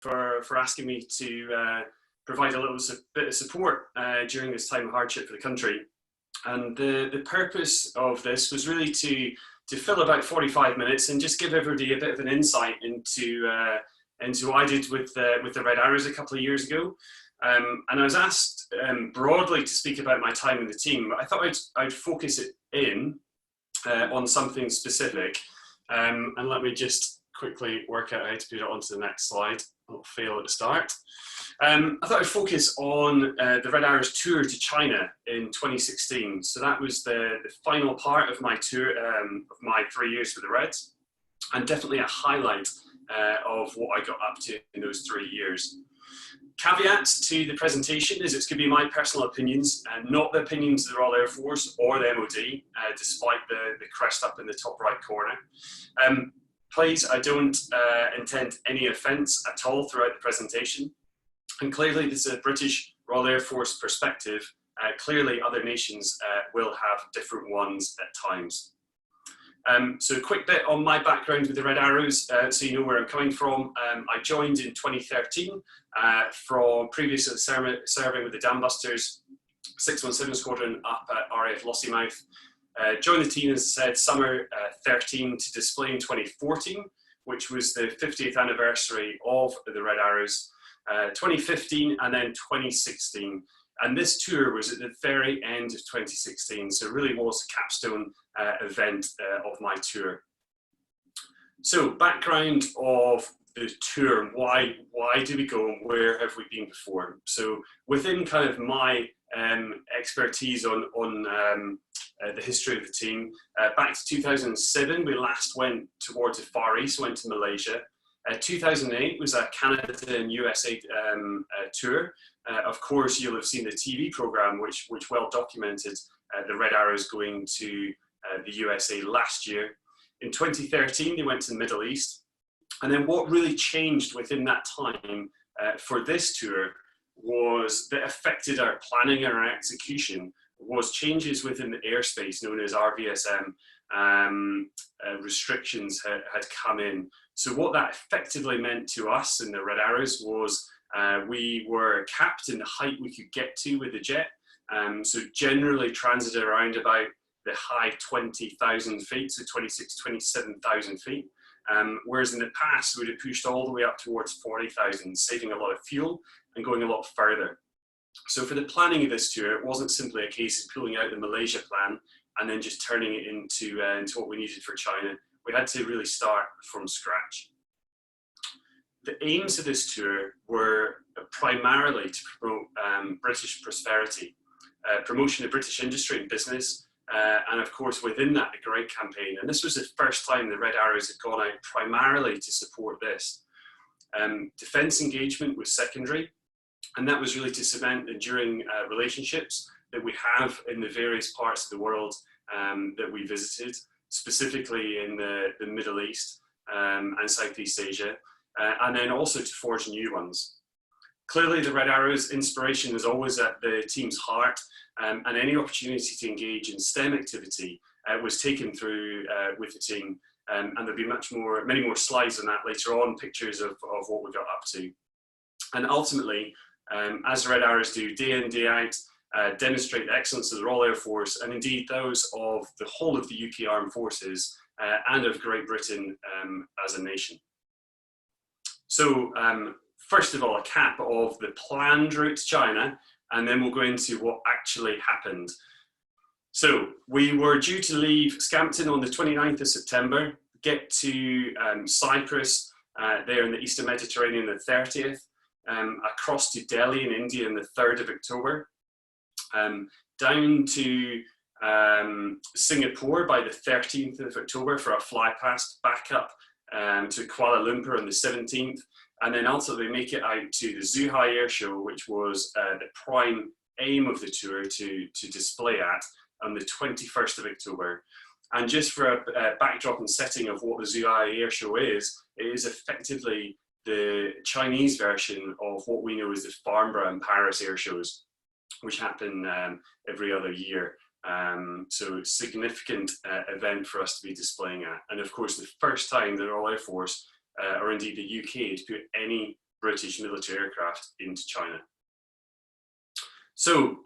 for asking me to provide a little bit of support during this time of hardship for the country. And the purpose of this was really to fill about 45 minutes and just give everybody a bit of an insight into what I did with the Red Arrows a couple of years ago. And I was asked broadly to speak about my time in the team, but I thought I'd focus it in on something specific. And let me just quickly work out how to put it onto the next slide. I'll fail at the start. I thought I'd focus on the Red Arrows tour to China in 2016. So that was the final part of my tour, of my 3 years for the Reds, and definitely a highlight of what I got up to in those 3 years. Caveats to the presentation is it's going to be my personal opinions and not the opinions of the Royal Air Force or the MOD, despite the crest up in the top right corner. Please, I don't intend any offence at all throughout the presentation. And clearly, this is a British Royal Air Force perspective. Clearly, other nations will have different ones at times. So a quick bit on my background with the Red Arrows, so you know where I'm coming from. I joined in 2013 from previously serving with the Dam Busters, 617 Squadron up at RAF Lossiemouth. Joined the team, as I said, summer 13 to display in 2014, which was the 50th anniversary of the Red Arrows, 2015 and then 2016. And this tour was at the very end of 2016, so it really was a capstone event of my tour. So background of the tour, why did we go and where have we been before? So within kind of my expertise on the history of the team, back to 2007, we last went towards the Far East, went to Malaysia. 2008 was a Canada and USA tour. Of course, you'll have seen the TV program, which well documented the Red Arrows going to the USA last year. In 2013, they went to the Middle East. And then what really changed within that time for this tour was that affected our planning and our execution was changes within the airspace known as RVSM. Restrictions had come in. So what that effectively meant to us in the Red Arrows was we were capped in the height we could get to with the jet. So generally transited around about the high 20,000 feet, so 27,000 feet. Whereas in the past, we'd have pushed all the way up towards 40,000, saving a lot of fuel and going a lot further. So for the planning of this tour, it wasn't simply a case of pulling out the Malaysia plan and then just turning it into what we needed for China. We had to really start from scratch. The aims of this tour were primarily to promote British prosperity, promotion of British industry and business, and of course within that, the Great Campaign. And this was the first time the Red Arrows had gone out primarily to support this. Defence engagement was secondary, and that was really to cement enduring relationships that we have in the various parts of the world that we visited, specifically in the Middle East and Southeast Asia, and then also to forge new ones. Clearly, the Red Arrows inspiration was always at the team's heart, and any opportunity to engage in STEM activity was taken through with the team, and there'll be many more slides on that later on, pictures of what we got up to. And ultimately, as the Red Arrows do day in, day out, demonstrate the excellence of the Royal Air Force and indeed those of the whole of the UK Armed Forces and of Great Britain as a nation. So first of all, a cap of the planned route to China, and then we'll go into what actually happened. So we were due to leave Scampton on the 29th of September, get to Cyprus there in the Eastern Mediterranean the 30th, across to Delhi in India on the 3rd of October, down to Singapore by the 13th of October for a fly past, back up to Kuala Lumpur on the 17th, and then ultimately make it out to the Zhuhai Air Show, which was the prime aim of the tour to display at on the 21st of October. And just for a backdrop and setting of what the Zhuhai Air Show is, it is effectively the Chinese version of what we know as the Farnborough and Paris air shows, which happen every other year. So significant event for us to be displaying at. And of course, the first time the Royal Air Force, or indeed the UK, to put any British military aircraft into China. So,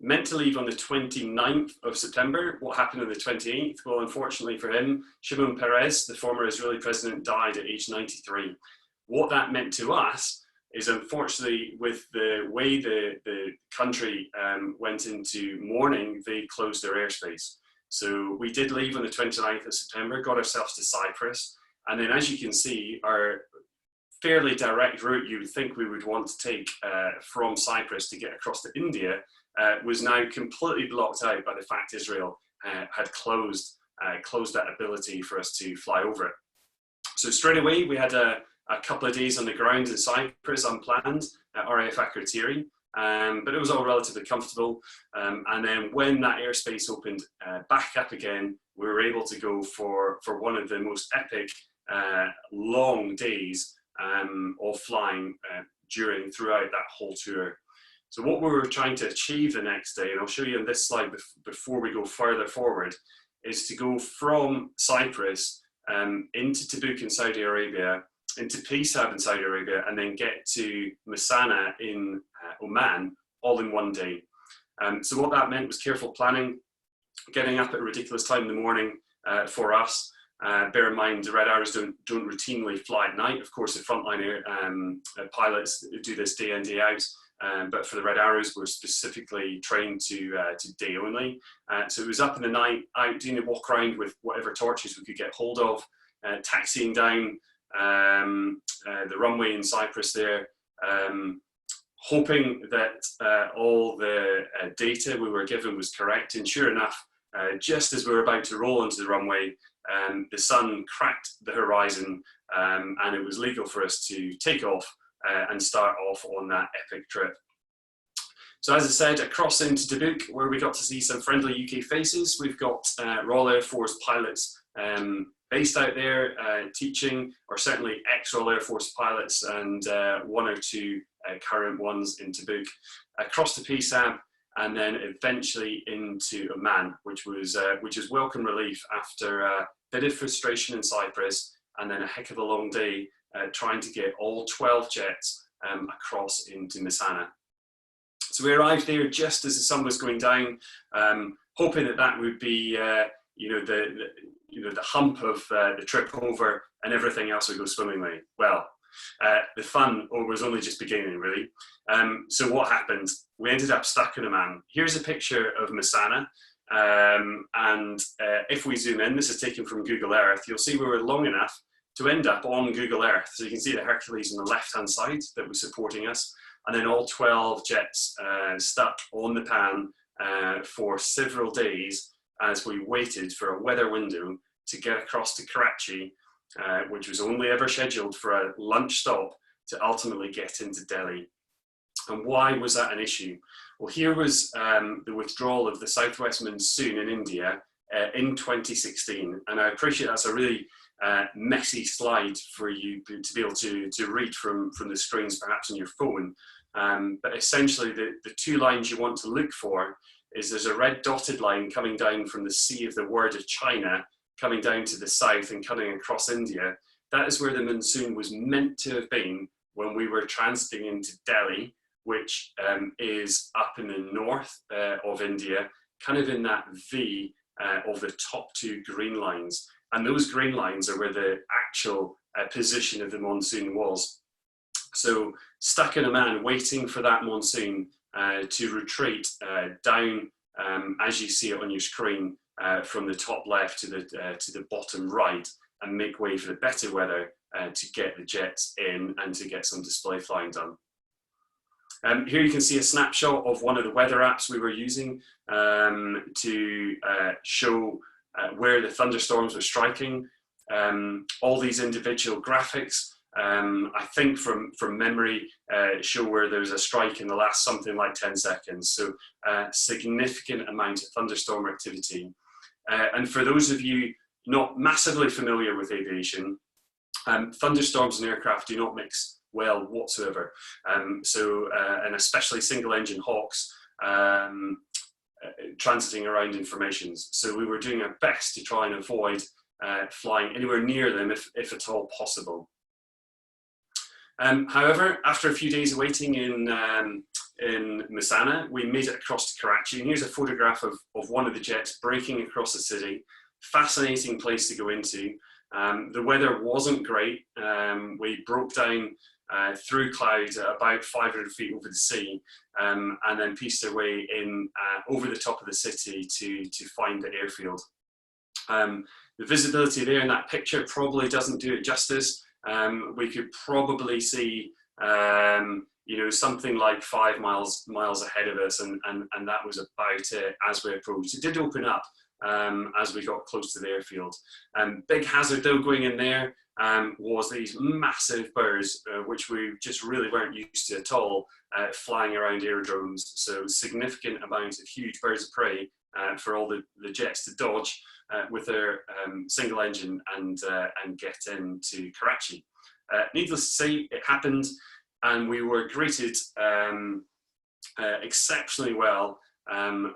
meant to leave on the 29th of September. What happened on the 28th? Well, unfortunately for him, Shimon Peres, the former Israeli president, died at age 93. What that meant to us is, unfortunately, with the way the country went into mourning, they closed their airspace. So we did leave on the 29th of September, got ourselves to Cyprus, and then, as you can see, our fairly direct route you would think we would want to take from Cyprus to get across to India was now completely blocked out by the fact Israel had closed that ability for us to fly over it. So straight away we had a couple of days on the ground in Cyprus unplanned at RAF Akrotiri, but it was all relatively comfortable. And then when that airspace opened back up again, we were able to go for one of the most epic long days of flying throughout that whole tour. So what we were trying to achieve the next day, and I'll show you on this slide before we go further forward, is to go from Cyprus into Tabuk in Saudi Arabia, into Pisab in Saudi Arabia, and then get to Masana in Oman, all in one day. So what that meant was careful planning, getting up at a ridiculous time in the morning for us. Bear in mind, the Red Arrows don't routinely fly at night. Of course, the frontline pilots do this day in, day out. But for the Red Arrows, we're specifically trained to day only. So it was up in the night, out doing a walk around with whatever torches we could get hold of, taxiing down the runway in Cyprus there, hoping that all the data we were given was correct. And sure enough, just as we were about to roll into the runway, the sun cracked the horizon, and it was legal for us to take off and start off on that epic trip. So as I said, across into Tabuk, where we got to see some friendly UK faces. We've got Royal Air Force pilots based out there teaching, or certainly ex-Royal Air Force pilots, and one or two current ones in Tabuk. Across to Pisab, and then eventually into Oman, which is welcome relief after a bit of frustration in Cyprus, and then a heck of a long day trying to get all 12 jets across into Masana. So we arrived there just as the sun was going down, hoping that would be the hump of the trip over, and everything else would go swimmingly. Well, the fun was only just beginning, really. So what happened? We ended up stuck in Oman. Here's a picture of Masana, and if we zoom in, this is taken from Google Earth, you'll see we were long enough to end up on Google Earth. So you can see the Hercules on the left-hand side that was supporting us, and then all 12 jets stuck on the pan for several days as we waited for a weather window to get across to Karachi, which was only ever scheduled for a lunch stop to ultimately get into Delhi. And why was that an issue? Well, here was the withdrawal of the southwest monsoon in India in 2016. And I appreciate that's a really messy slide for you to be able to read from the screens, perhaps on your phone. But essentially, the two lines you want to look for is there's a red dotted line coming down from the Sea of the Word of China, coming down to the south and cutting across India. That is where the monsoon was meant to have been when we were transiting into Delhi, which is up in the north of India, kind of in that V of the top two green lines. And those green lines are where the actual position of the monsoon was. So stuck in Oman, waiting for that monsoon to retreat down, as you see it on your screen, from the top left to the bottom right, and make way for the better weather to get the jets in and to get some display flying done. Here you can see a snapshot of one of the weather apps we were using to show where the thunderstorms were striking. All these individual graphics, I think from memory, show where there's a strike in the last something like 10 seconds. So significant amount of thunderstorm activity. And for those of you not massively familiar with aviation, thunderstorms and aircraft do not mix well whatsoever. And especially single engine Hawks transiting around in formations. So we were doing our best to try and avoid flying anywhere near them if at all possible. However, after a few days of waiting in Masana, we made it across to Karachi. And here's a photograph of one of the jets breaking across the city. Fascinating place to go into. The weather wasn't great. We broke down through clouds at about 500 feet over the sea, and then pieced our way in over the top of the city to find the airfield. The visibility there in that picture probably doesn't do it justice. We could probably see you know, something like 5 miles ahead of us, and that was about it as we approached. It did open up as we got close to the airfield. Big hazard though going in there was these massive birds, which we just really weren't used to at all, flying around aerodromes. So significant amount of huge birds of prey for all the jets to dodge with their single engine and get into Karachi. Needless to say, it happened, and we were greeted exceptionally well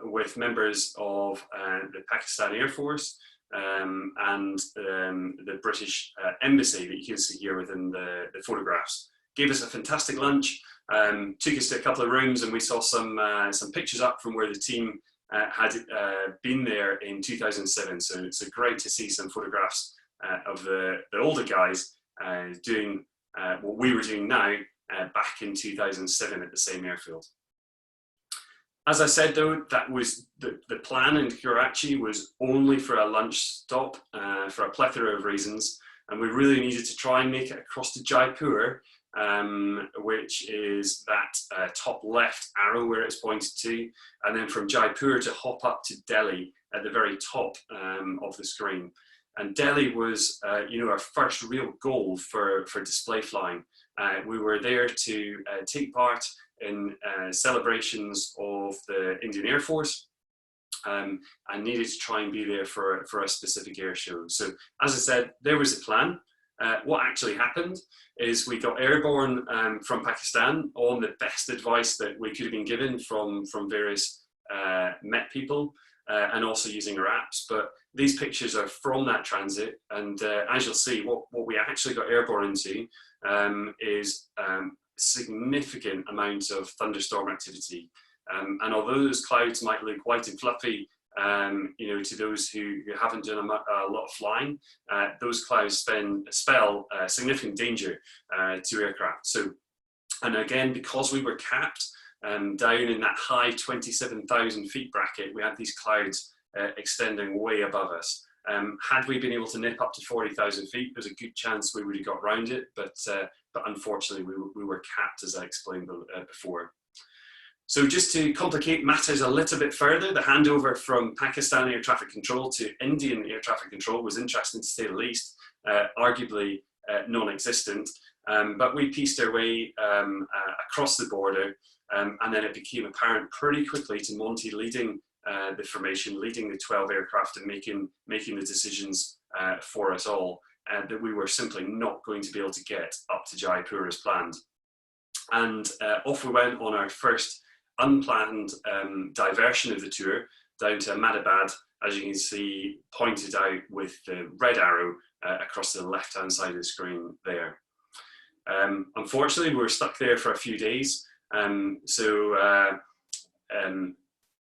with members of the Pakistan Air Force and the British Embassy that you can see here within the photographs. Gave us a fantastic lunch, took us to a couple of rooms, and we saw some pictures up from where the team had been there in 2007. So it's great to see some photographs of the older guys doing what we were doing now back in 2007 at the same airfield. As I said though, that was the plan in Karachi was only for a lunch stop for a plethora of reasons, and we really needed to try and make it across to Jaipur, which is that top left arrow where it's pointed to, and then from Jaipur to hop up to Delhi at the very top of the screen. And Delhi was, you know, our first real goal for display flying. We were there to take part in celebrations of the Indian Air Force, and needed to try and be there for a specific air show. So, as I said, there was a plan. What actually happened is we got airborne from Pakistan on the best advice that we could have been given from various Met people, and also using our apps. But these pictures are from that transit, and as you'll see, what we actually got airborne into is significant amount of thunderstorm activity. And although those clouds might look white and fluffy, you know, to those who haven't done a lot of flying, those clouds spell significant danger to aircraft. So, and again, because we were capped down in that high 27,000 feet bracket, we had these clouds extending way above us. Had we been able to nip up to 40,000 feet, there's a good chance we would have got around it, but unfortunately we were capped, as I explained before. So just to complicate matters a little bit further, the handover from Pakistan Air Traffic Control to Indian Air Traffic Control was interesting to say the least, arguably non-existent, but we pieced our way across the border, and then it became apparent pretty quickly to Monty leading the formation, leading the 12 aircraft and making the decisions for us all, that we were simply not going to be able to get up to Jaipur as planned. And off we went on our first unplanned diversion of the tour down to Ahmedabad, as you can see pointed out with the red arrow across the left hand side of the screen there. Unfortunately, we were stuck there for a few days,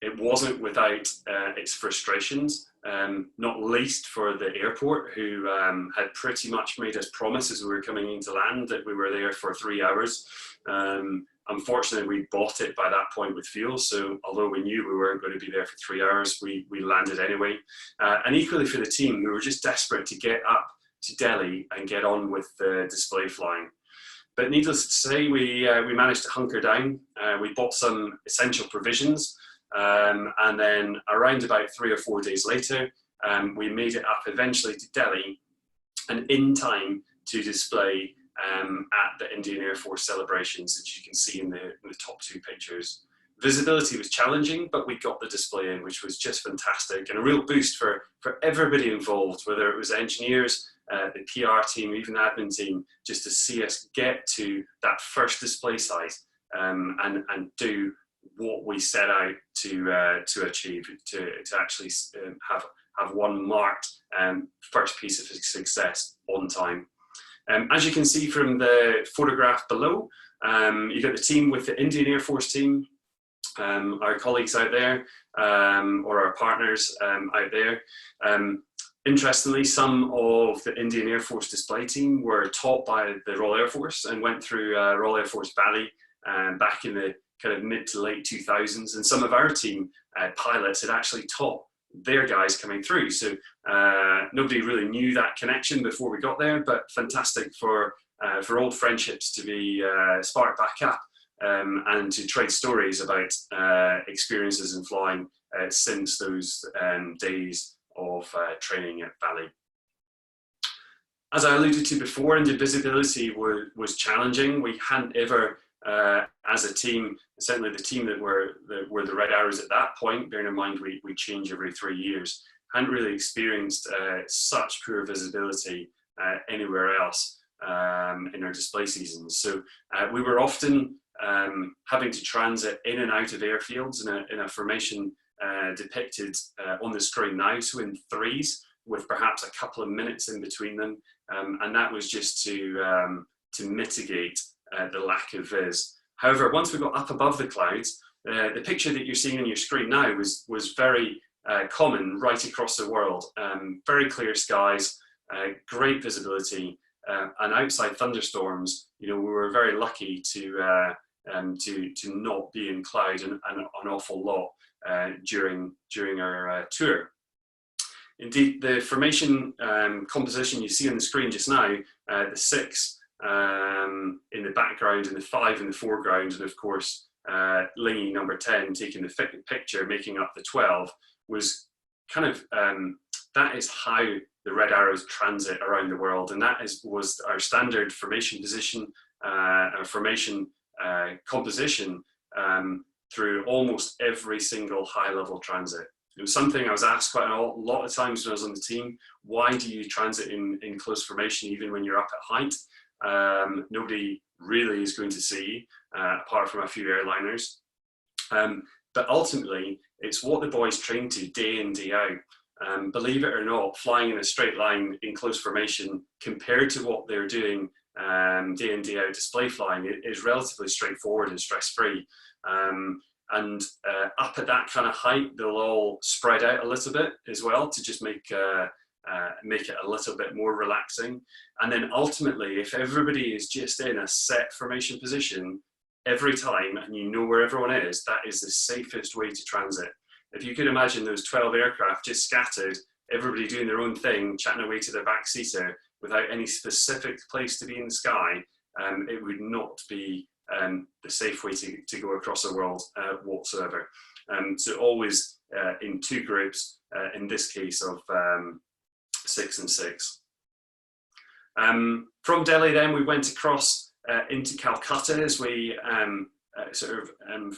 it wasn't without its frustrations, not least for the airport, who had pretty much made us promise as we were coming into land that we were there for 3 hours. Unfortunately, we bought it by that point with fuel, so although we knew we weren't going to be there for 3 hours, we landed anyway. And equally for the team, we were just desperate to get up to Delhi and get on with the display flying. But needless to say, we managed to hunker down. We bought some essential provisions, and then around about 3 or 4 days later, we made it up eventually to Delhi, and in time to display at the Indian Air Force celebrations that you can see in the top two pictures. Visibility was challenging, but we got the display in, which was just fantastic, and a real boost for everybody involved, whether it was engineers, the PR team, even the admin team, just to see us get to that first display site and do what we set out to achieve, to actually have one marked first piece of success on time. As you can see from the photograph below, you've got the team with the Indian Air Force team, our colleagues out there, or our partners out there. Interestingly, some of the Indian Air Force display team were taught by the Royal Air Force and went through Royal Air Force Bali back in the kind of mid to late 2000s. And some of our team pilots had actually taught their guys coming through. So nobody really knew that connection before we got there, but fantastic for old friendships to be sparked back up and to trade stories about experiences in flying since those days of training at Bali. As I alluded to before, invisibility was challenging. We hadn't ever, as a team, certainly the team that were the Red Arrows at that point, bearing in mind we change every 3 years, hadn't really experienced such poor visibility anywhere else in our display seasons. So we were often having to transit in and out of airfields in a formation depicted on the screen now, so in threes with perhaps a couple of minutes in between them, and that was just to mitigate the lack of viz. However, once we got up above the clouds, the picture that you're seeing on your screen now was very common right across the world. Very clear skies, great visibility, and outside thunderstorms, we were very lucky to not be in cloud an awful lot during our tour. Indeed, the formation composition you see on the screen just now, the 6 in the background and the 5 in the foreground, and of course Lingy number 10 taking the picture, making up the 12, was kind of that is how the Red Arrows transit around the world, and that was our standard formation position, our formation composition through almost every single high-level transit. It was something I was asked quite a lot of times when I was on the team: why do you transit in close formation even when you're up at height? Nobody really is going to see, apart from a few airliners. But ultimately, it's what the boys train to day in, day out. Believe it or not, flying in a straight line in close formation compared to what they're doing day in, day out display flying is relatively straightforward and stress-free. And up at that kind of height, they'll all spread out a little bit as well to just make it a little bit more relaxing. And then ultimately, if everybody is just in a set formation position every time and you know where everyone is, that is the safest way to transit. If you could imagine those 12 aircraft just scattered, everybody doing their own thing, chatting away to their backseater without any specific place to be in the sky, it would not be the safe way to go across the world whatsoever. So always in 2 groups, in this case of 6 and 6. From Delhi then we went across into Calcutta as we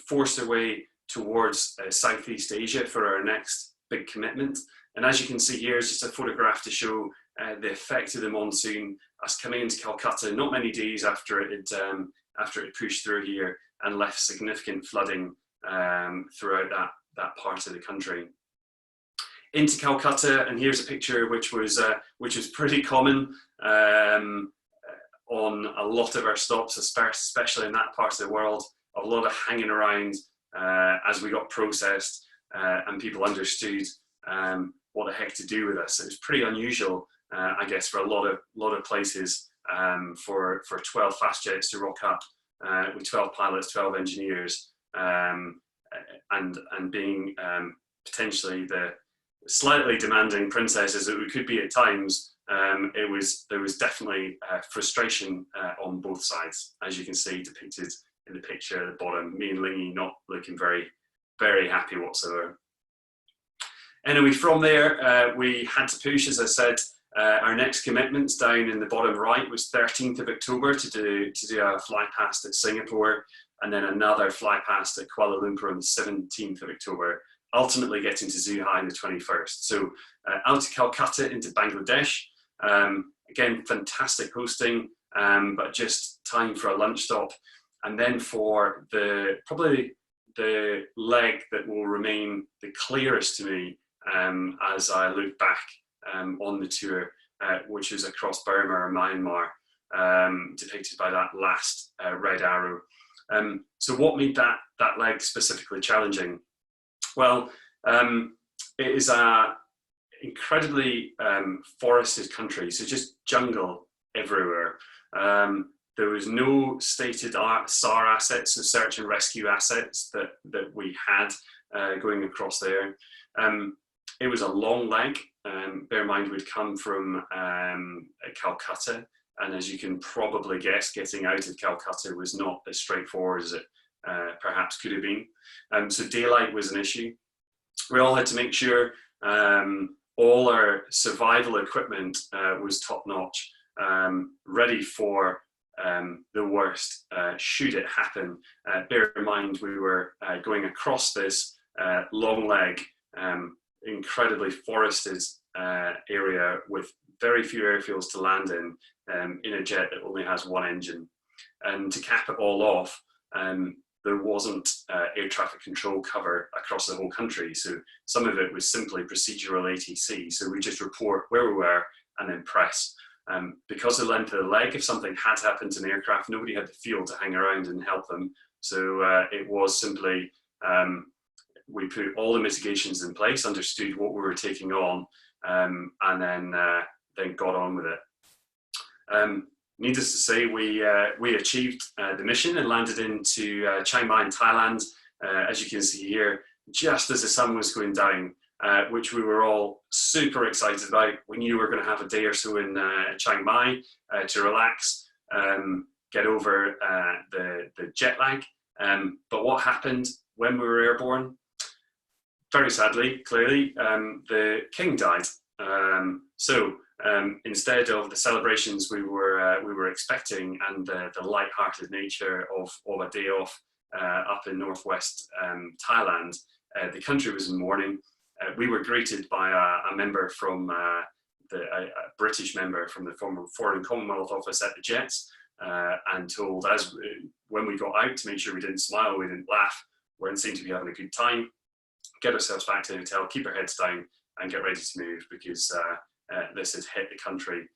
forced our way towards Southeast Asia for our next big commitment. And as you can see here is just a photograph to show the effect of the monsoon, us coming into Calcutta not many days after it pushed through here and left significant flooding throughout that part of the country. Into Calcutta, and here's a picture which was pretty common on a lot of our stops, especially in that part of the world. A lot of hanging around as we got processed and people understood what the heck to do with us. It was pretty unusual, I guess, for a lot of places for 12 fast jets to rock up with 12 pilots, 12 engineers, and being potentially the slightly demanding princesses that we could be at times. There was definitely frustration on both sides, as you can see depicted in the picture at the bottom. Me and Lingy not looking very, very happy whatsoever. Anyway, from there we had to push, as I said. Our next commitments down in the bottom right was 13th of October to do a fly past at Singapore, and then another fly past at Kuala Lumpur on the 17th of October, ultimately getting to Zhuhai on the 21st. So out to Calcutta into Bangladesh. Again, fantastic hosting, but just time for a lunch stop. And then for probably the leg that will remain the clearest to me as I look back on the tour, which is across Burma or Myanmar. depicted by that last red arrow. So what made that leg specifically challenging? Well, it is a incredibly forested country, so just jungle everywhere. There was no stated SAR assets, so search and rescue assets that we had going across there. It was a long leg. Bear in mind, we'd come from Calcutta, and as you can probably guess, getting out of Calcutta was not as straightforward as it perhaps could have been. So daylight was an issue. We all had to make sure all our survival equipment was top-notch, ready for the worst should it happen. Bear in mind, we were going across this long leg, incredibly forested area with very few airfields to land in a jet that only has one engine. And to cap it all off, there wasn't air traffic control cover across the whole country. So some of it was simply procedural ATC. So we just report where we were and then press. Because of the length of the leg, if something had happened to an aircraft, nobody had the fuel to hang around and help them. So it was simply, we put all the mitigations in place, understood what we were taking on, and then got on with it. Needless to say, we achieved the mission and landed into Chiang Mai in Thailand, as you can see here, just as the sun was going down, which we were all super excited about. We knew we were going to have a day or so in Chiang Mai to relax, get over the jet lag. But what happened when we were airborne? Very sadly, clearly, the king died. Instead of the celebrations we were expecting and the light-hearted nature of a day off up in northwest Thailand, the country was in mourning. We were greeted by a member from a British member from the former Foreign Commonwealth Office at the Jets, and told us when we got out to make sure we didn't smile, we didn't laugh, we didn't seem to be having a good time, get ourselves back to the hotel, keep our heads down, and get ready to move because this had hit the country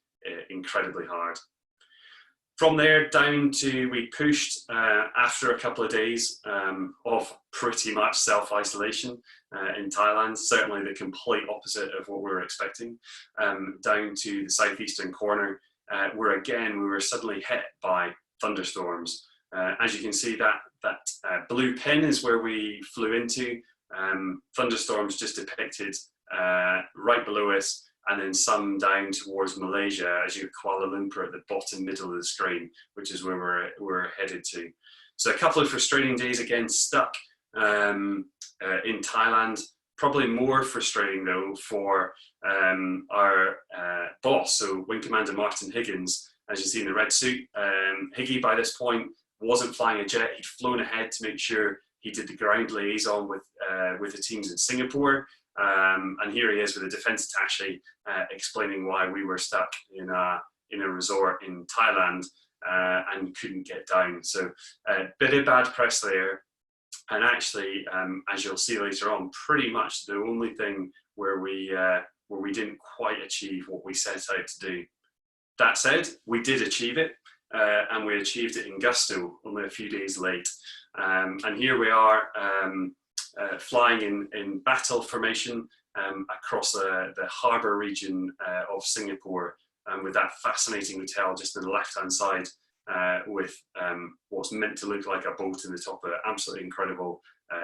incredibly hard. From there down to, we pushed after a couple of days of pretty much self-isolation in Thailand, certainly the complete opposite of what we were expecting, down to the southeastern corner, where again we were suddenly hit by thunderstorms. As you can see, that blue pin is where we flew into. Thunderstorms just depicted right below us, and then some down towards Malaysia, as you Kuala Lumpur at the bottom middle of the screen, which is where we're headed to. So a couple of frustrating days again stuck in Thailand. Probably more frustrating though for our boss, so Wing Commander Martin Higgins, as you see in the red suit. Higgy by this point wasn't flying a jet. He'd flown ahead to make sure he did the ground liaison with the teams in Singapore. And here he is with a defense attaché explaining why we were stuck in a resort in Thailand and couldn't get down. So a bit of bad press there. And actually, as you'll see later on, pretty much the only thing where we didn't quite achieve what we set out to do. That said, we did achieve it, and we achieved it in gusto, only a few days late. And here we are, flying in battle formation across the harbour region of Singapore, with that fascinating hotel just on the left-hand side, with what's meant to look like a boat in the top of it. Absolutely incredible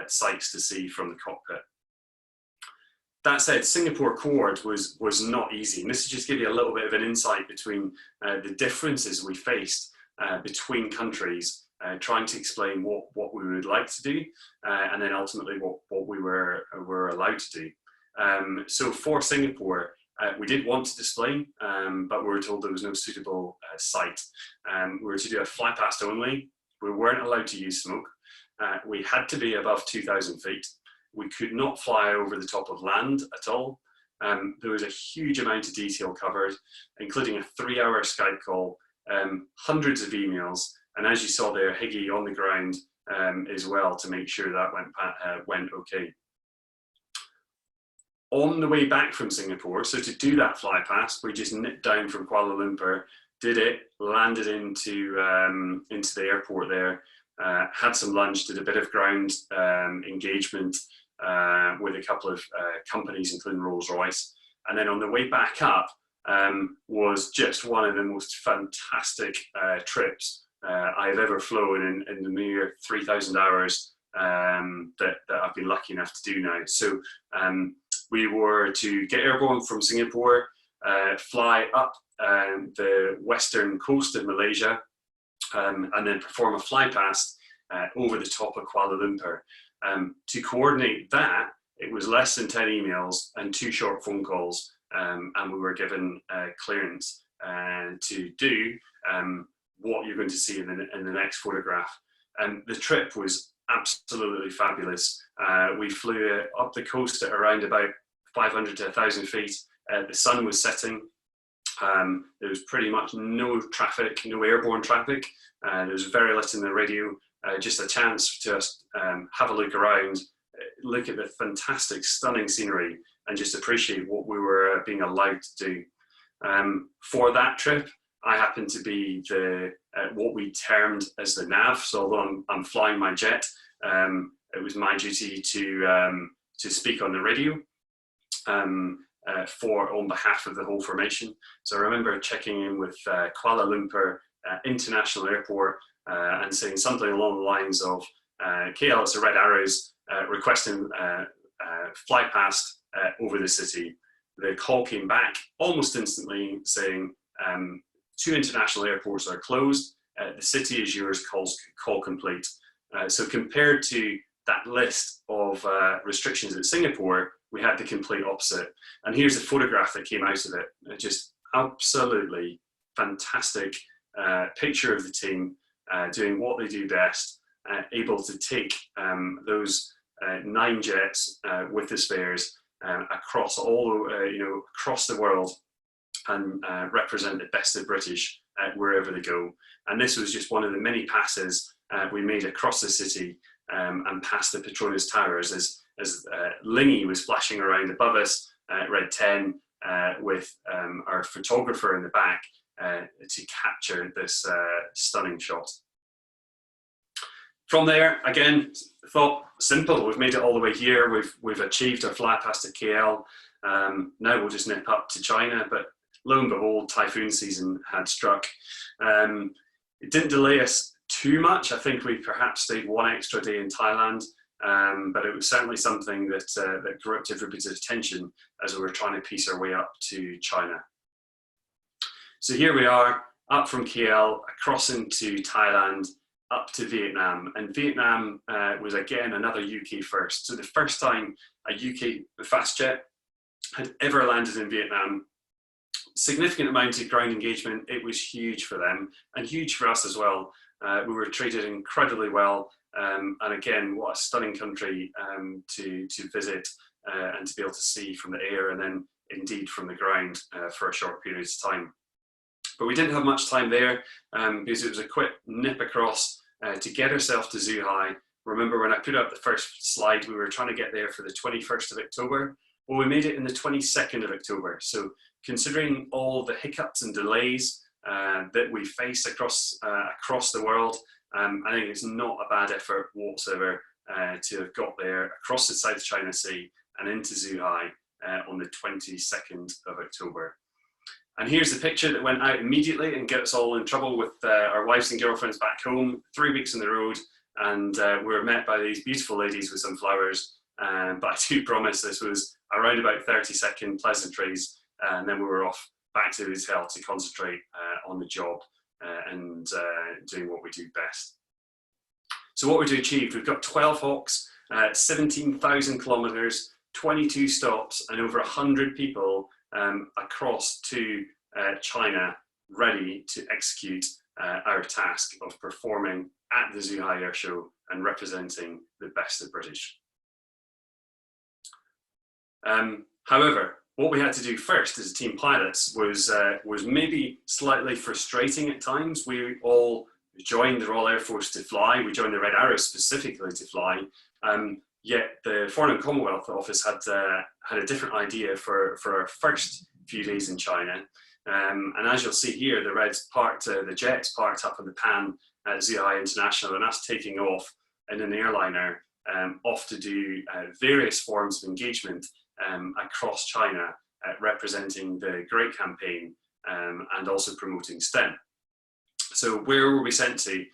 sights to see from the cockpit. That said, Singapore Chord was not easy. And this is just give you a little bit of an insight between the differences we faced between countries, trying to explain what we would like to do, and then ultimately what we were allowed to do. So for Singapore, we did want to display, but we were told there was no suitable site. We were to do a fly past only. We weren't allowed to use smoke. We had to be above 2,000 feet. We could not fly over the top of land at all. There was a huge amount of detail covered, including a 3-hour Skype call, hundreds of emails, and as you saw there, Higgy on the ground as well to make sure that went okay. On the way back from Singapore, so to do that fly past, we just nipped down from Kuala Lumpur did it, landed into the airport there, had some lunch, did a bit of ground engagement with a couple of companies, including Rolls-Royce. And then on the way back up was just one of the most fantastic trips I've ever flown in the mere 3,000 hours that I've been lucky enough to do now. So we were to get airborne from Singapore, fly up the western coast of Malaysia, and then perform a fly past over the top of Kuala Lumpur. To coordinate that, it was less than 10 emails and 2 short phone calls, and we were given clearance to do what you're going to see in the next photograph. The trip was absolutely fabulous. We flew up the coast at around about 500 to 1,000 feet. The sun was setting. There was pretty much no traffic, no airborne traffic. There was very little in the radio, just a chance to just have a look around, look at the fantastic, stunning scenery, and just appreciate what we were being allowed to do. For that trip, I happened to be what we termed as the nav. So although I'm flying my jet, it was my duty to speak on the radio on behalf of the whole formation. So I remember checking in with Kuala Lumpur International Airport and saying something along the lines of, KL, it's the Red Arrows requesting fly past over the city. The call came back almost instantly saying, 2 international airports are closed. The city is yours, call complete. So compared to that list of restrictions at Singapore, we had the complete opposite. And here's the photograph that came out of it. Just absolutely fantastic picture of the team doing what they do best, able to take those 9 jets with the spares across across the world and represent the best of British wherever they go. And this was just one of the many passes we made across the city and past the Petronas Towers as Lingy was flashing around above us, Red 10, with our photographer in the back to capture this stunning shot. From there, again, thought simple. We've made it all the way here. We've achieved our fly past at KL. Now we'll just nip up to China, but lo and behold, typhoon season had struck. It didn't delay us too much. I think we perhaps stayed 1 extra day in Thailand, but it was certainly something that gripped everybody's attention as we were trying to piece our way up to China. So here we are, up from KL, across into Thailand, up to Vietnam. And Vietnam was again another UK first. So the first time a UK fast jet had ever landed in Vietnam. Significant amount of ground engagement. It was huge for them and huge for us as well. We were treated incredibly well. And again, what a stunning country to visit and to be able to see from the air and then indeed from the ground for a short period of time. But we didn't have much time there because it was a quick nip across to get ourselves to Zhuhai. Remember when I put up the first slide, we were trying to get there for the 21st of October. Well, we made it in the 22nd of October. So considering all the hiccups and delays that we face across the world, I think it's not a bad effort whatsoever to have got there across the South China Sea and into Zhuhai on the 22nd of October. And here's the picture that went out immediately and got us all in trouble with our wives and girlfriends back home. 3 weeks on the road, and we were met by these beautiful ladies with some flowers. But I do promise this was around about 30-second pleasantries, and then we were off back to the hotel to concentrate on the job and doing what we do best. So what we achieved, we've got 12 Hawks, 17,000 kilometers, 22 stops, and over 100 people across to China, ready to execute our task of performing at the Zhuhai Air Show and representing the best of British. However, what we had to do first as team pilots was maybe slightly frustrating at times. We all joined the Royal Air Force to fly. We joined the Red Arrows specifically to fly. Yet the Foreign and Commonwealth Office had a different idea for our first few days in China. And as you'll see here, the Reds parked, the jets parked up on the Pan at Zhuhai International, and us taking off in an airliner off to do various forms of engagement across China, representing the Great Campaign and also promoting STEM. So where were we sent to?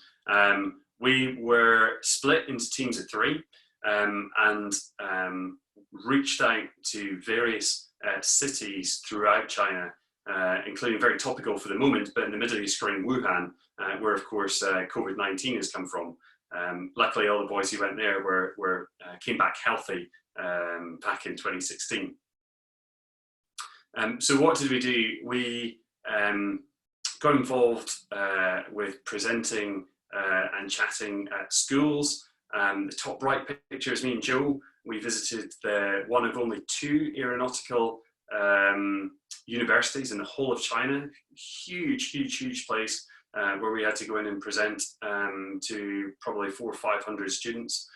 We were split into teams of 3 and reached out to various cities throughout China, including, very topical for the moment, but in the Middle East, in Wuhan, where of course COVID-19 has come from. Luckily, all the boys who went there came back healthy back in 2016. So what did we do? We got involved with presenting and chatting at schools. The top right picture is me and Joe. We visited one of only 2 aeronautical universities in the whole of China. Huge place where we had to go in and present to probably 400 or 500 students.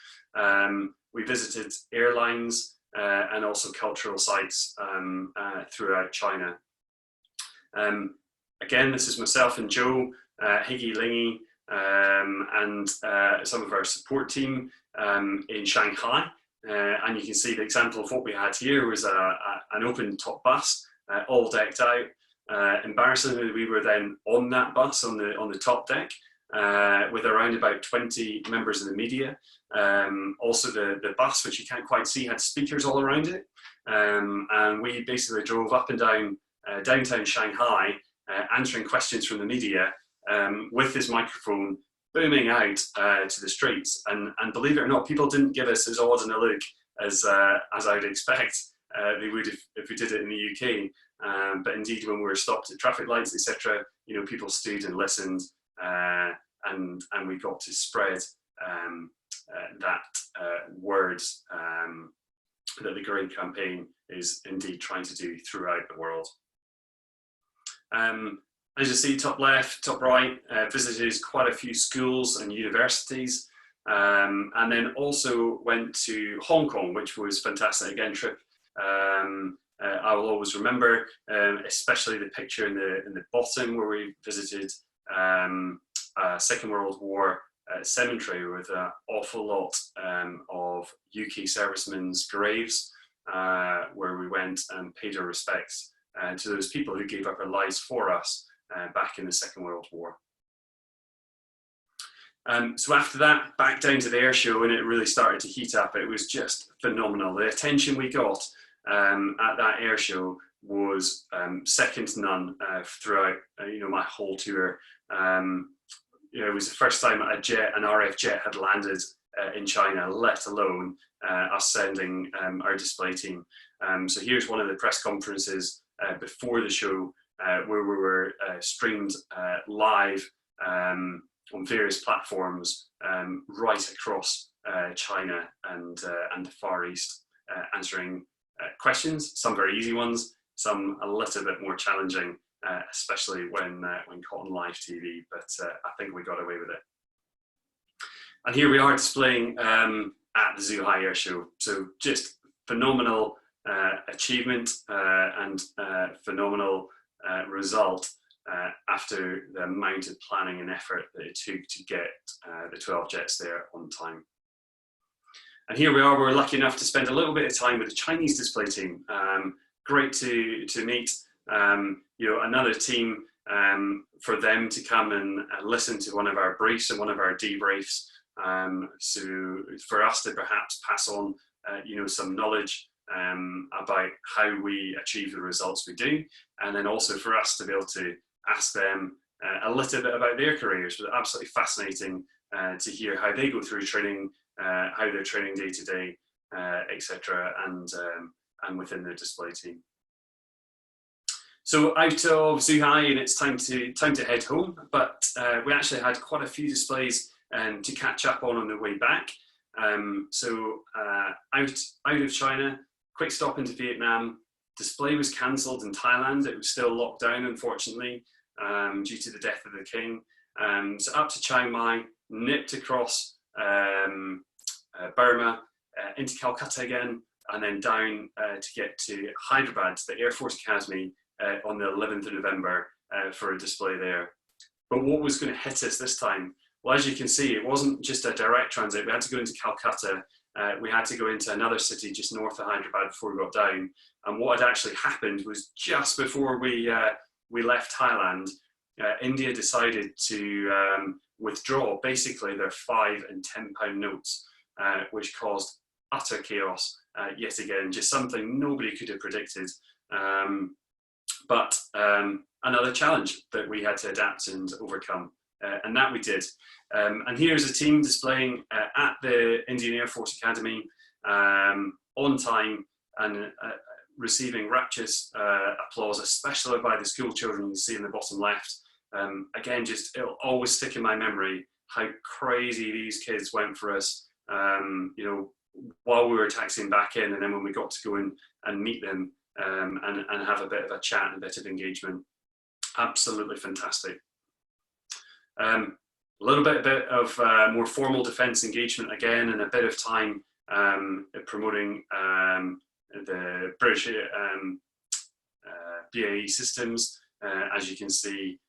We visited airlines and also cultural sites throughout China. Again, this is myself and Joe, Higgy Lingy, and some of our support team in Shanghai. And you can see the example of what we had here was an open top bus, all decked out. Embarrassingly, we were then on that bus on the top deck with around about 20 members of the media. Also the bus, which you can't quite see, had speakers all around it. And we basically drove up and down downtown Shanghai, answering questions from the media with this microphone booming out to the streets. And believe it or not, people didn't give us as odd a look as I would expect they would if we did it in the UK. But indeed, when we were stopped at traffic lights, etc., you know, people stood and listened, and we got to spread that word that the Great Campaign is indeed trying to do throughout the world. As you see, top left, top right, visited quite a few schools and universities, and then also went to Hong Kong, which was fantastic. Again, trip I will always remember, especially the picture in the bottom where we visited a Second World War cemetery with an awful lot of UK servicemen's graves, where we went and paid our respects to those people who gave up their lives for us back in the Second World War. So after that, back down to the air show, and it really started to heat up. It was just phenomenal. The attention we got at that air show was second to none throughout my whole tour. It was the first time an RF jet had landed in China, let alone us sending our display team. So here's one of the press conferences before the show, where we were streamed live on various platforms right across China and the Far East, answering questions, some very easy ones, some a little bit more challenging, especially when caught on live TV, but I think we got away with it. And here we are displaying at the Zhuhai Air Show. So just phenomenal achievement and phenomenal result after the amount of planning and effort that it took to get the 12 jets there on time. And here we are, we're lucky enough to spend a little bit of time with the Chinese display team. Great to meet another team, for them to come and listen to one of our briefs and one of our debriefs. So for us to perhaps pass on some knowledge about how we achieve the results we do, and then also for us to be able to ask them a little bit about their careers. It was absolutely fascinating to hear how they go through training, how they're training day to day, etc., and within their display team. So out of Zhuhai, and it's time to head home, but we actually had quite a few displays to catch up on the way back. So out of China, quick stop into Vietnam. Display was cancelled in Thailand. It was still locked down, unfortunately, due to the death of the king. So up to Chiang Mai, nipped across Burma, into Calcutta again, and then down to get to Hyderabad, to the Air Force Academy, on the 11th of November for a display there. But what was going to hit us this time? Well, as you can see, it wasn't just a direct transit. We had to go into Calcutta. We had to go into another city just north of Hyderabad before we got down. And what had actually happened was just before we left Thailand, India decided to withdraw basically their £5 and £10 notes, which caused utter chaos yet again, just something nobody could have predicted. But another challenge that we had to adapt and overcome, and that we did. And here's a team displaying at the Indian Air Force Academy on time and receiving rapturous applause, especially by the school children you see in the bottom left. Again, just it'll always stick in my memory how crazy these kids went for us, you know, while we were taxiing back in, and then when we got to go in and meet them and have a bit of a chat and a bit of engagement. Absolutely fantastic. A little bit of more formal defence engagement again, and a bit of time promoting the British BAE systems, as you can see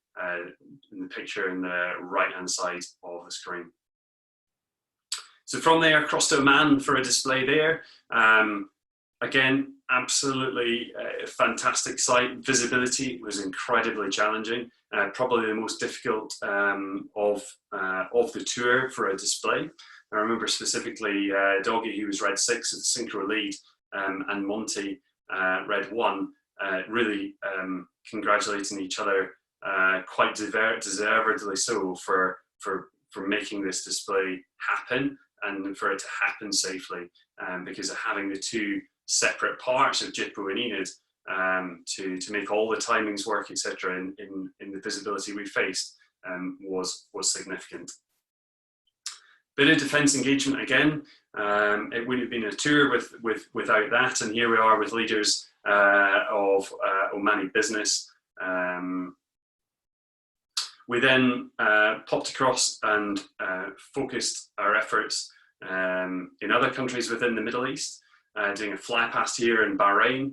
in the picture in the right-hand side of the screen. So from there, across to Oman for a display there. Again, absolutely fantastic site. Visibility was incredibly challenging. Probably the most difficult of the tour for a display. I remember specifically Doggy, who was Red 6 at the Synchro lead, and Monty, Red 1, really congratulating each other quite deservedly so for making this display happen and for it to happen safely, because of having the two separate parts of Jippo and Enid to make all the timings work, etc. in the visibility we faced was significant. Bit of defence engagement again. It wouldn't have been a tour without that, and here we are with leaders of Omani business. We then popped across and focused our efforts in other countries within the Middle East, doing a fly past here in Bahrain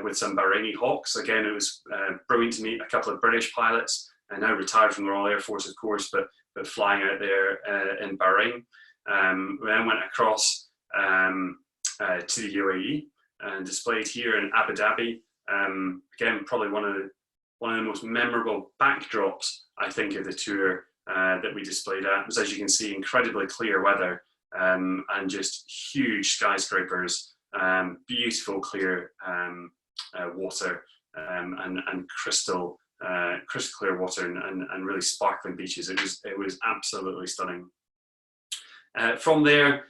with some Bahraini Hawks. Again, it was brilliant to meet a couple of British pilots, and now retired from the Royal Air Force, of course, but flying out there in Bahrain. We then went across to the UAE and displayed here in Abu Dhabi. Again, probably one of the most memorable backdrops, I think, of the tour that we displayed at was, as you can see, incredibly clear weather and just huge skyscrapers, beautiful clear water, and crystal clear water and really sparkling beaches. It was absolutely stunning. From there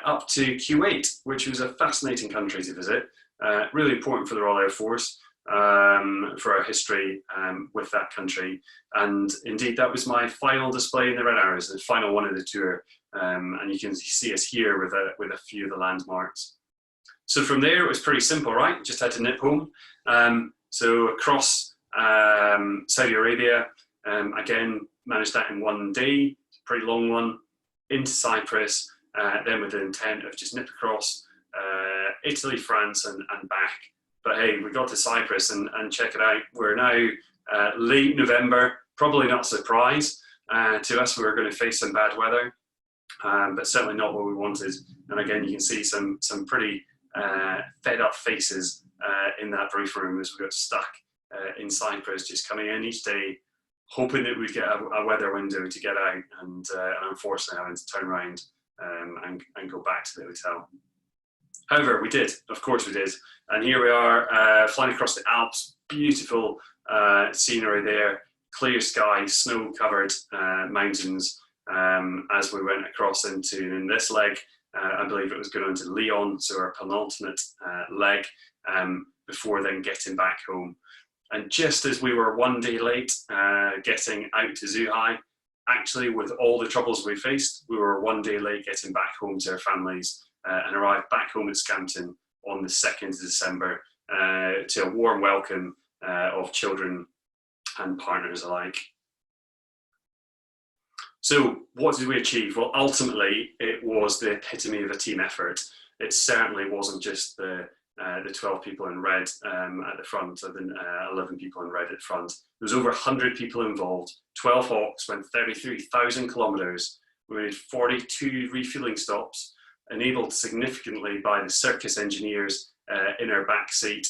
up to Kuwait, which was a fascinating country to visit. Really important for the Royal Air Force, for our history with that country. And indeed, that was my final display in the Red Arrows, the final one of the tour. And you can see us here with a few of the landmarks. So from there, it was pretty simple, right? Just had to nip home. So across Saudi Arabia, again, managed that in one day, pretty long one, into Cyprus, then with the intent of just nip across Italy, France, and back. But hey, we got to Cyprus and check it out. We're now late November, probably not a surprise to us. We were going to face some bad weather, but certainly not what we wanted. And again, you can see some pretty fed up faces in that brief room as we got stuck in Cyprus, just coming in each day, hoping that we'd get a weather window to get out, and unfortunately having to turn around and go back to the hotel. However, we did, of course we did. And here we are flying across the Alps, beautiful scenery there, clear sky, snow-covered mountains as we went across in this leg. I believe it was going on to Lyon, so our penultimate leg, before then getting back home. And just as we were one day late getting out to Zhuhai, actually with all the troubles we faced, we were one day late getting back home to our families and arrived back home at Scampton on the 2nd of December to a warm welcome of children and partners alike. So what did we achieve? Well, ultimately, it was the epitome of a team effort. It certainly wasn't just the the 12 people in red at the front, or the 11 people in red at the front. There was over 100 people involved. 12 Hawks went 33,000 kilometers. We made 42 refueling stops, enabled significantly by the circus engineers in our back seat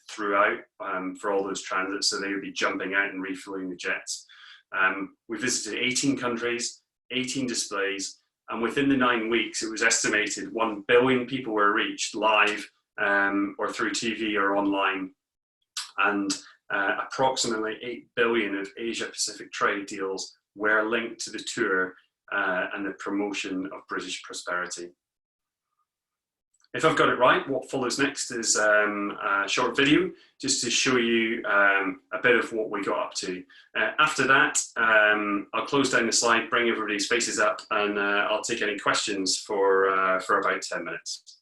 throughout for all those transits, so they would be jumping out and refueling the jets. We visited 18 countries, 18 displays, and within the 9 weeks, it was estimated 1 billion people were reached live or through TV or online, and approximately 8 billion of Asia-Pacific trade deals were linked to the tour and the promotion of British prosperity. If I've got it right, what follows next is a short video just to show you a bit of what we got up to. After that, I'll close down the slide, bring everybody's faces up, and I'll take any questions for about 10 minutes.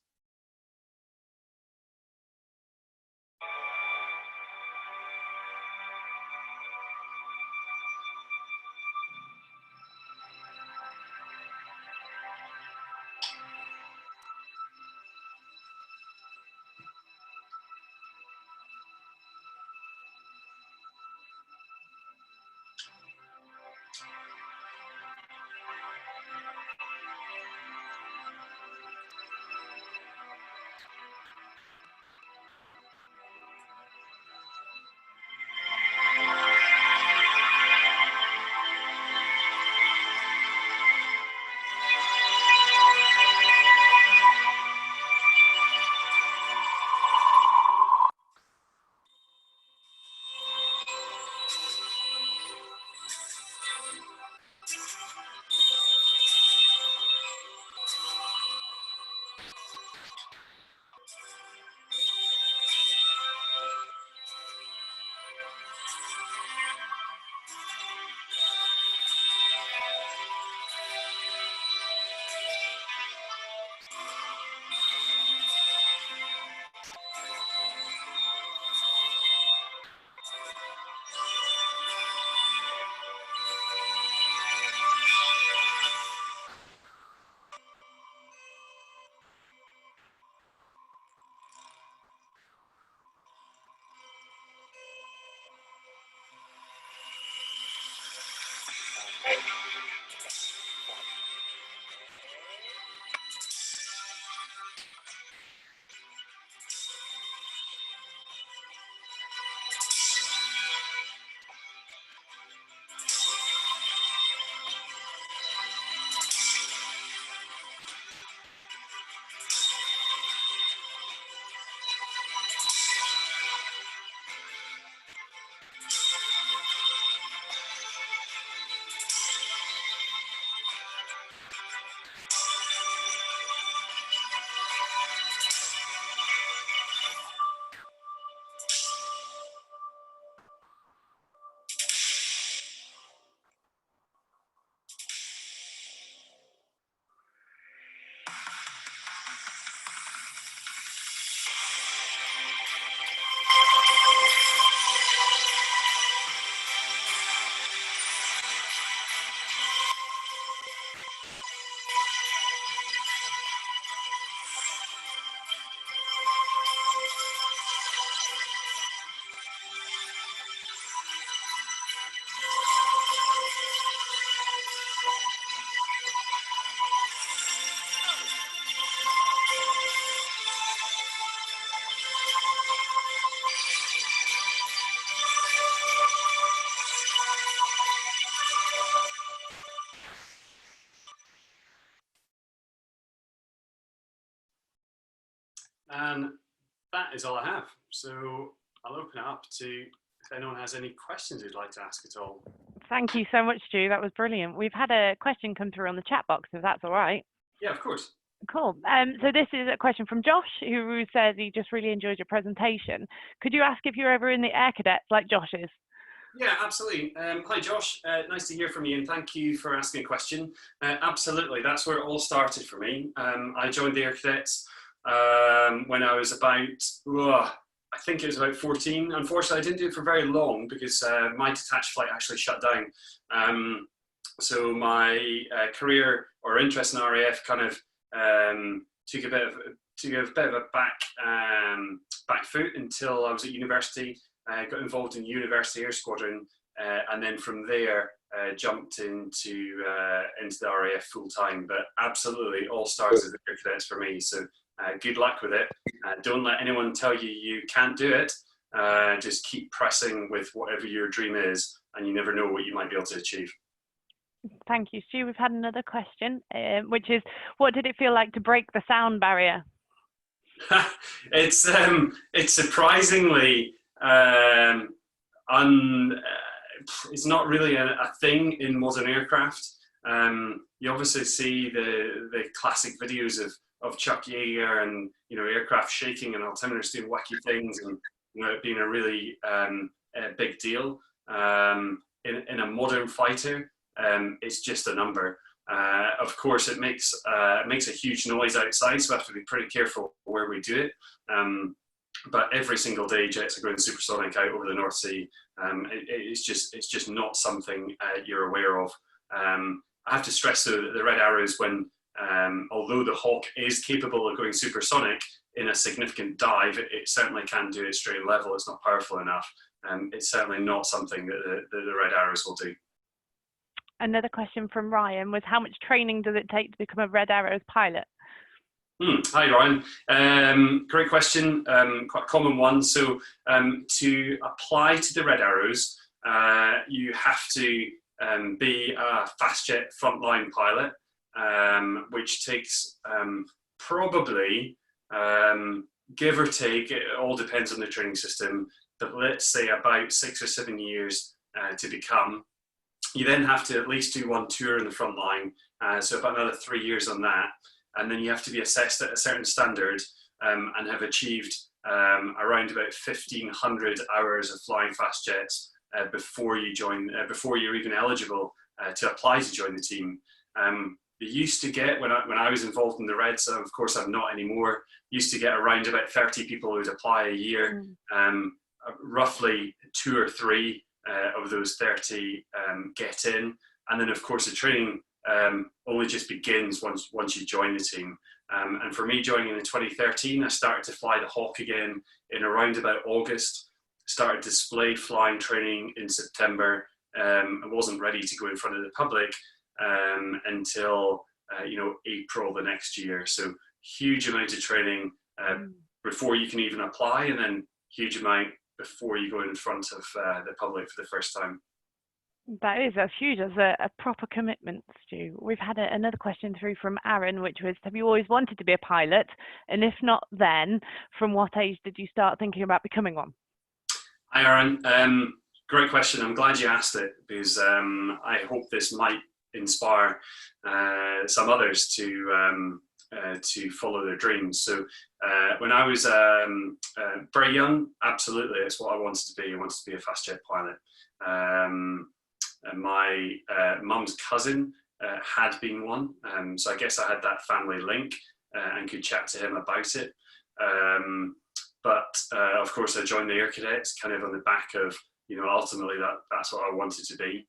And that is all I have. So I'll open it up to if anyone has any questions they'd like to ask at all. Thank you so much, Stu. That was brilliant. We've had a question come through on the chat box, if that's all right. Yeah, of course. Cool. So this is a question from Josh, who says he just really enjoyed your presentation. Could you ask if you're ever in the Air Cadets like Josh is? Yeah, absolutely. Hi, Josh. Nice to hear from you, and thank you for asking a question. Absolutely, that's where it all started for me. I joined the Air Cadets when I was about, I think it was about 14. Unfortunately, I didn't do it for very long because my detached flight actually shut down. So my career or interest in RAF kind of took a bit of a back foot until I was at university. Got involved in University Air Squadron, and then from there jumped into the RAF full time. But absolutely, all stars as the Air Cadets for me. So good luck with it. Don't let anyone tell you you can't do it. Just keep pressing with whatever your dream is, and you never know what you might be able to achieve. Thank you, Stu. We've had another question, which is, what did it feel like to break the sound barrier? It's surprisingly it's not really a thing in modern aircraft. You obviously see the classic videos of Chuck Yeager and aircraft shaking and altimeters doing wacky things, and it being a really a big deal. In a modern fighter, it's just a number. Of course, it makes a huge noise outside, so we have to be pretty careful where we do it. But every single day, jets are going supersonic out over the North Sea. It's just not something you're aware of. I have to stress though that the Red Arrows, although the Hawk is capable of going supersonic in a significant dive, it certainly can do it straight level. It's not powerful enough. It's certainly not something that the Red Arrows will do. Another question from Ryan was, how much training does it take to become a Red Arrows pilot? Hi, Ryan. Great question, quite a common one. So to apply to the Red Arrows, you have to be a fastjet frontline pilot, which takes probably, give or take, it all depends on the training system, but let's say about 6 or 7 years to become. You then have to at least do one tour in the front line, so about another 3 years on that. And then you have to be assessed at a certain standard and have achieved around about 1,500 hours of flying fast jets before you're even eligible to apply to join the team. They used to get, when I was involved in the Reds, of course I'm not anymore, used to get around about 30 people who would apply a year. Roughly 2 or 3 of those 30 get in. And then of course the training only just begins once you join the team. And for me, joining in 2013, I started to fly the Hawk again in around about August, started display flying training in September. I wasn't ready to go in front of the public until April the next year. So huge amount of training before you can even apply, and then huge amount before you go in front of the public for the first time. That's huge. That's a proper commitment, Stu. We've had another question through from Aaron, which was, have you always wanted to be a pilot? And if not, then from what age did you start thinking about becoming one? Hi, Aaron. Great question. I'm glad you asked it, because I hope this might inspire some others to follow their dreams. So when I was very young, absolutely, it's what I wanted to be. I wanted to be a fast jet pilot. And my mum's cousin had been one, so I guess I had that family link and could chat to him about it. But of course, I joined the Air Cadets kind of on the back of, ultimately that's what I wanted to be.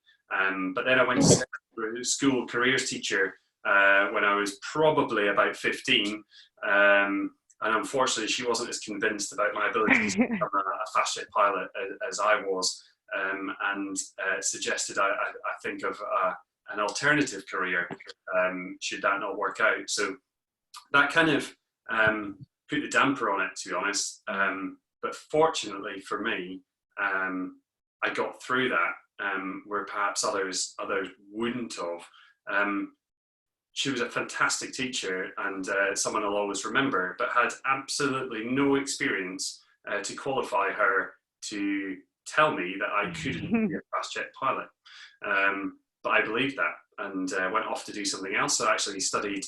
But then I went to school careers teacher when I was probably about 15. And unfortunately, she wasn't as convinced about my ability to become a fast jet pilot as I was. And suggested I think of an alternative career should that not work out. So that kind of put the damper on it, to be honest. But fortunately for me, I got through that where perhaps others wouldn't have. She was a fantastic teacher and someone I'll always remember, but had absolutely no experience to qualify her to tell me that I couldn't be a fast jet pilot. But I believed that and went off to do something else. So I actually studied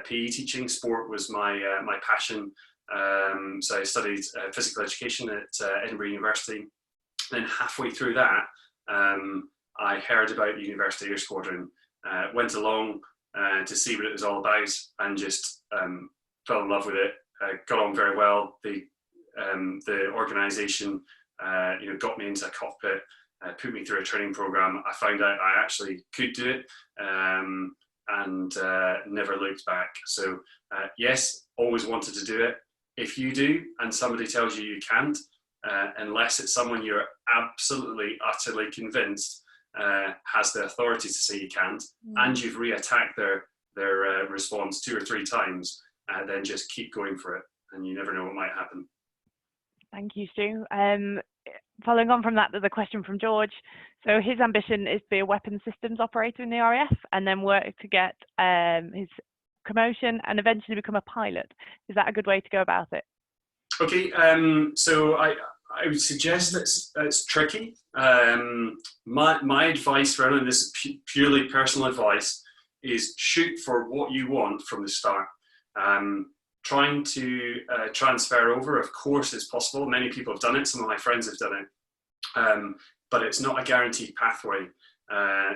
PE teaching. Sport was my passion. So I studied physical education at Edinburgh University. Then halfway through that, I heard about the University Air Squadron, went along to see what it was all about, and just fell in love with it. Got on very well. The organisation got me into a cockpit, put me through a training program. I found out I actually could do it. and never looked back. So yes, always wanted to do it. If you do and somebody tells you can't, unless it's someone you're absolutely, utterly convinced has the authority to say you can't, and you've reattacked their response 2 or 3 times, then just keep going for it, and you never know what might happen. Thank you, Stu. Following on from that, there's a question from George. So his ambition is to be a weapons systems operator in the RAF and then work to get his promotion and eventually become a pilot. Is that a good way to go about it? Okay, so I would suggest that's tricky. My advice for everyone, this is purely personal advice, is shoot for what you want from the start. Trying to transfer over, of course, is possible. Many people have done it. Some of my friends have done it, but it's not a guaranteed pathway.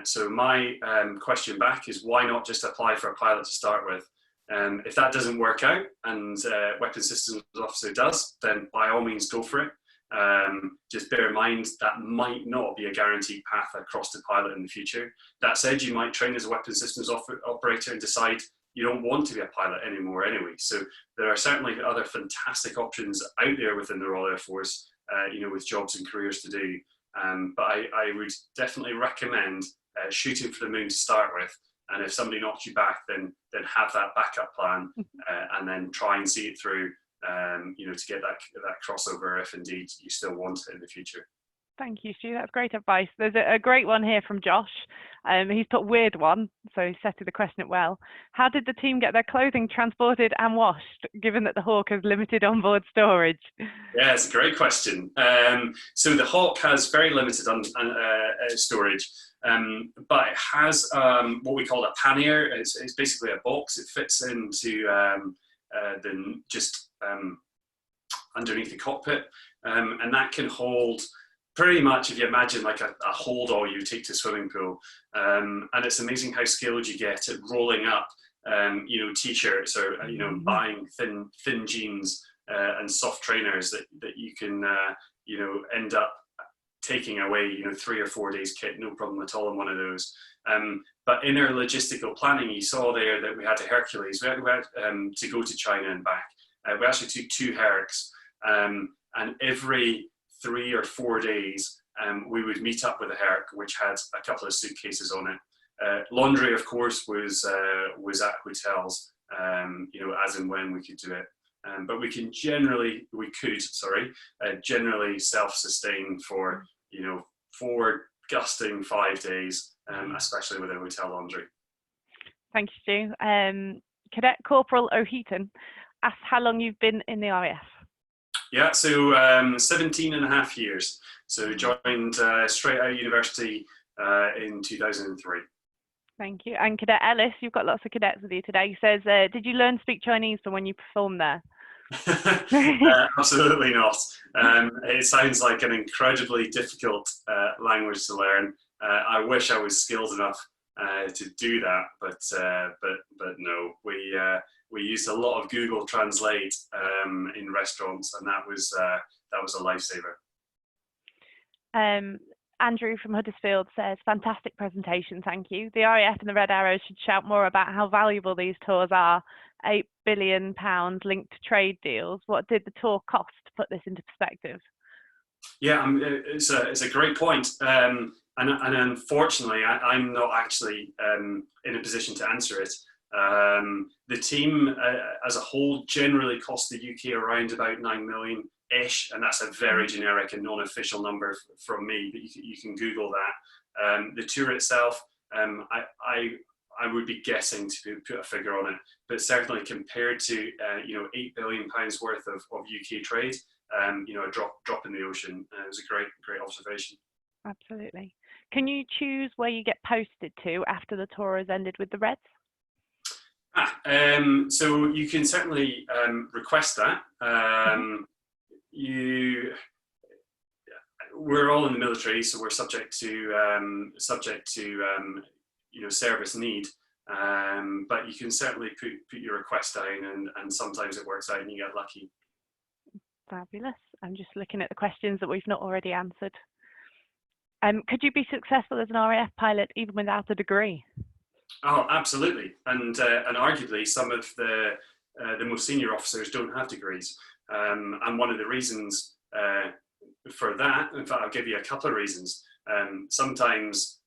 So my question back is, why not just apply for a pilot to start with? If that doesn't work out and weapons systems officer does, then by all means go for it. Just bear in mind that might not be a guaranteed path across to pilot in the future. That said, you might train as a weapons systems operator and decide you don't want to be a pilot anymore anyway. So there are certainly other fantastic options out there within the Royal Air Force, with jobs and careers to do. But I would definitely recommend shooting for the moon to start with. And if somebody knocks you back, then have that backup plan, and then try and see it through, to get that crossover if indeed you still want it in the future. Thank you, Stu. That's great advice. There's a great one here from Josh. He's put weird one, so he settled the question well. How did the team get their clothing transported and washed, given that the Hawk has limited onboard storage? Yeah, it's a great question. So the Hawk has very limited storage, but it has what we call a pannier. It's basically a box. It fits into underneath the cockpit, and that can hold pretty much, if you imagine, like a hold all you take to a swimming pool. And it's amazing how skilled you get at rolling up, t-shirts or, buying thin jeans and soft trainers that you can, end up taking away, 3 or 4 days kit, no problem at all in one of those. But in our logistical planning, you saw there that we had a Hercules. We had to go to China and back. We actually took 2 Hercs, and every 3 or 4 days, we would meet up with a Herc, which had a couple of suitcases on it. Laundry, of course, was at hotels, as and when we could do it. But we could generally self-sustain for 4 gusting 5 days, especially with a hotel laundry. Thank you, Stu. Cadet Corporal O'Heaton asked how long you've been in the RAF. Yeah, so 17 and a half years. So joined straight out of university in 2003. Thank you. And Cadet Ellis, you've got lots of cadets with you today. He says, did you learn to speak Chinese from when you performed there? Absolutely not. It sounds like an incredibly difficult language to learn. I wish I was skilled enough to do that, but no. We used a lot of Google Translate in restaurants, and that was a lifesaver. Andrew from Huddersfield says, fantastic presentation, thank you. The RAF and the Red Arrows should shout more about how valuable these tours are. £8 billion linked to trade deals. What did the tour cost, to put this into perspective? Yeah, it's a great point. And unfortunately, I'm not actually in a position to answer it. The team as a whole generally cost the UK around about 9 million-ish, and that's a very generic and non-official number from me, but you can Google that. The tour itself, I would be guessing to put a figure on it, but certainly compared to £8 billion worth of UK trade, a drop in the ocean. It was a great observation. Absolutely. Can you choose where you get posted to after the tour has ended with the Reds? So you can certainly request that. We're all in the military, so we're subject to service need. But you can certainly put your request down, and sometimes it works out and you get lucky. Fabulous. I'm just looking at the questions that we've not already answered. Could you be successful as an RAF pilot even without a degree? Oh, absolutely, and arguably some of the most senior officers don't have degrees, and one of the reasons for that, in fact, I'll give you a couple of reasons. Sometimes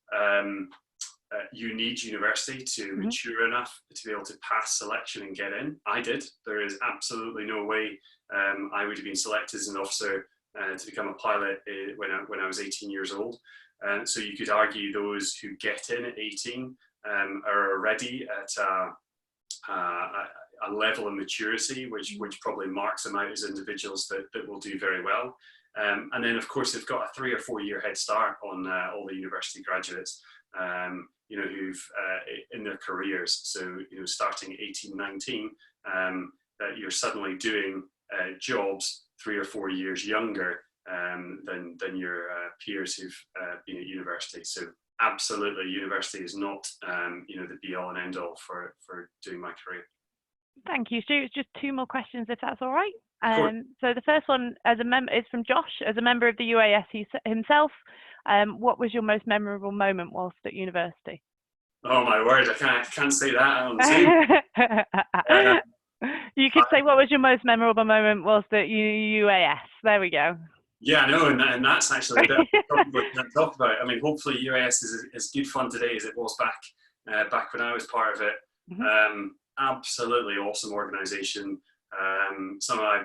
you need university to mature enough to be able to pass selection and get in. I did. There is absolutely no way I would have been selected as an officer to become a pilot when I was 18 years old. So you could argue those who get in at 18 are already at a level of maturity which probably marks them out as individuals that will do very well. And then, of course, they've got a 3 or 4 year head start on all the university graduates, who've in their careers. So, starting at 18, 19, that you're suddenly doing jobs 3 or 4 years younger than your peers who've been at university. So, absolutely, university is not, the be all and end all for doing my career. Thank you, Stu. It's just 2 more questions, if that's all right. So the first one is from Josh. As a member of the UAS himself, what was your most memorable moment whilst at university? Oh my word, I can't say that on Zoom. You could say, what was your most memorable moment whilst at UAS? There we go. Yeah, I know, and that's actually a bit probably to talk about. I mean, hopefully UAS is as good fun today as it was back when I was part of it. Absolutely awesome organisation. Some of my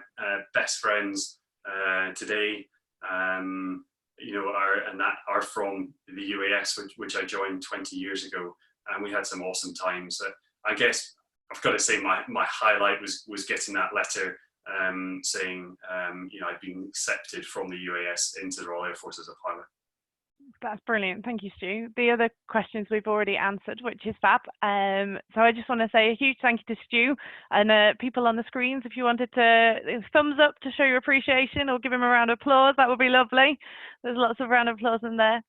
best friends today, are from the UAS, which I joined 20 years ago, and we had some awesome times. I guess I've got to say my highlight was getting that letter saying I'd been accepted from the UAS into the Royal Air Force as a pilot. That's brilliant. Thank you, Stu. The other questions we've already answered, which is fab. So I just want to say a huge thank you to Stu and people on the screens. If you wanted to thumbs up to show your appreciation or give him a round of applause, that would be lovely. There's lots of round of applause in there.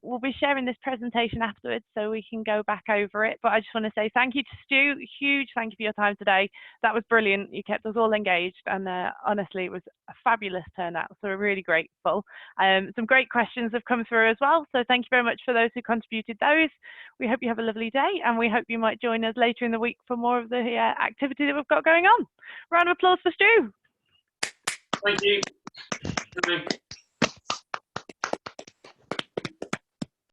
We'll be sharing this presentation afterwards so we can go back over it. But I just want to say thank you to Stu. Huge thank you for your time today. That was brilliant. You kept us all engaged, and honestly, it was a fabulous turnout. So we're really grateful. Some great questions have come through as well. So thank you very much for those who contributed those. We hope you have a lovely day, and we hope you might join us later in the week for more of the activity that we've got going on. Round of applause for Stu. Thank you.